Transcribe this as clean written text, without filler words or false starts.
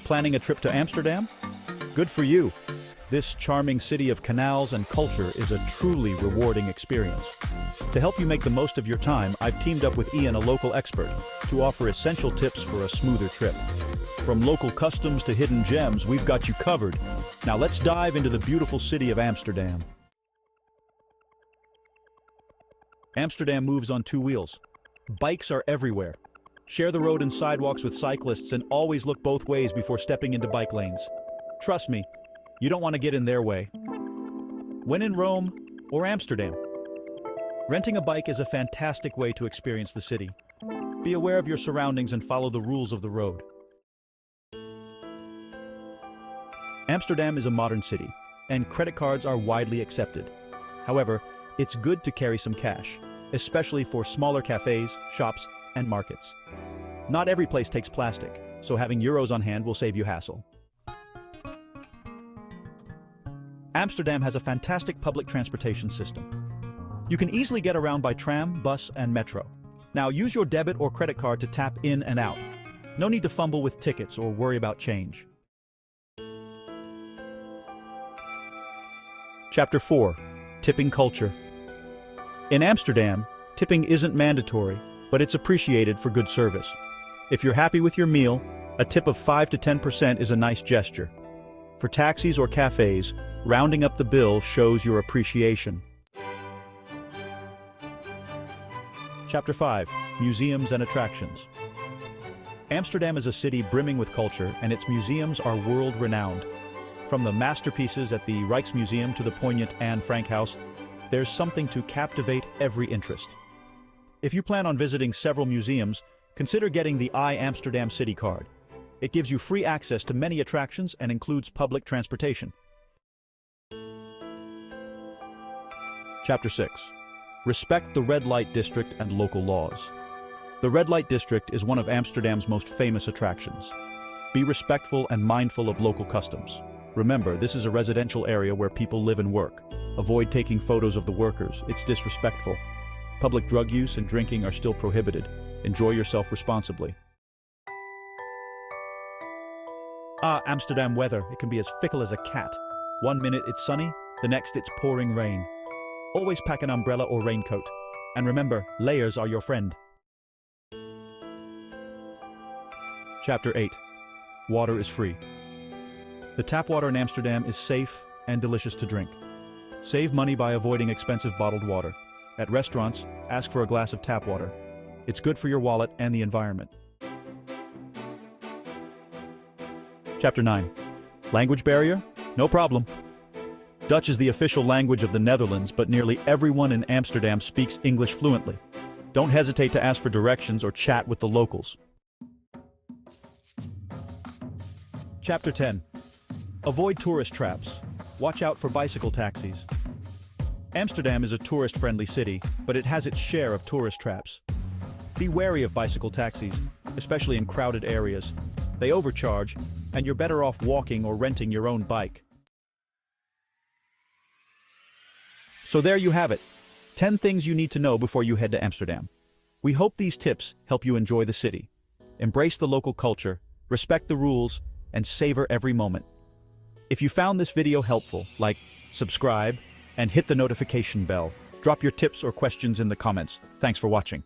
Planning a trip to Amsterdam? Good for you. This charming city of canals and culture is a truly rewarding experience. To help you make the most of your time, I've teamed up with Ian, a local expert, to offer essential tips for a smoother trip. From local customs to hidden gems, we've got you covered. Now let's dive into the beautiful city of Amsterdam. Amsterdam moves on two wheels. Bikes are everywhere. Share the road and sidewalks with cyclists and always look both ways before stepping into bike lanes. Trust me, you don't want to get in their way. When in Rome or Amsterdam, renting a bike is a fantastic way to experience the city. Be aware of your surroundings and follow the rules of the road. Amsterdam is a modern city, and credit cards are widely accepted. However, it's good to carry some cash, especially for smaller cafes, shops, and markets. Not every place takes plastic, so having euros on hand will save you hassle. Amsterdam has a fantastic public transportation system. You can easily get around by tram, bus, and metro. Now use your debit or credit card to tap in and out. No need to fumble with tickets or worry about change. Chapter 4. Tipping Culture. In Amsterdam, tipping isn't mandatory, but it's appreciated for good service. If you're happy with your meal, a tip of 5 to 10% is a nice gesture. For taxis or cafes, rounding up the bill shows your appreciation. Chapter 5. Museums and Attractions. Amsterdam is a city brimming with culture, and its museums are world-renowned. From the masterpieces at the Rijksmuseum to the poignant Anne Frank House, there's something to captivate every interest. If you plan on visiting several museums, consider getting the Amsterdam City Card. It gives you free access to many attractions and includes public transportation. Chapter 6. Respect the red light district and local laws. The red light district is one of Amsterdam's most famous attractions. Be respectful and mindful of local customs. Remember, this is a residential area where people live and work. Avoid taking photos of the workers, it's disrespectful. Public drug use and drinking are still prohibited. Enjoy yourself responsibly. Amsterdam weather, it can be as fickle as a cat. One minute it's sunny, the next it's pouring rain. Always pack an umbrella or raincoat. And remember, layers are your friend. Chapter 8. Water is free. The tap water in Amsterdam is safe and delicious to drink. Save money by avoiding expensive bottled water. At restaurants, ask for a glass of tap water. It's good for your wallet and the environment. Chapter 9. Language barrier? No problem. Dutch is the official language of the Netherlands, but nearly everyone in Amsterdam speaks English fluently. Don't hesitate to ask for directions or chat with the locals. Chapter 10. Avoid tourist traps. Watch out for bicycle taxis. Amsterdam is a tourist-friendly city, but it has its share of tourist traps. Be wary of bicycle taxis, especially in crowded areas. They overcharge, and you're better off walking or renting your own bike. So there you have it. 10 things you need to know before you head to Amsterdam. We hope these tips help you enjoy the city. Embrace the local culture, respect the rules, and savor every moment. If you found this video helpful, like, subscribe, and hit the notification bell. Drop your tips or questions in the comments. Thanks for watching.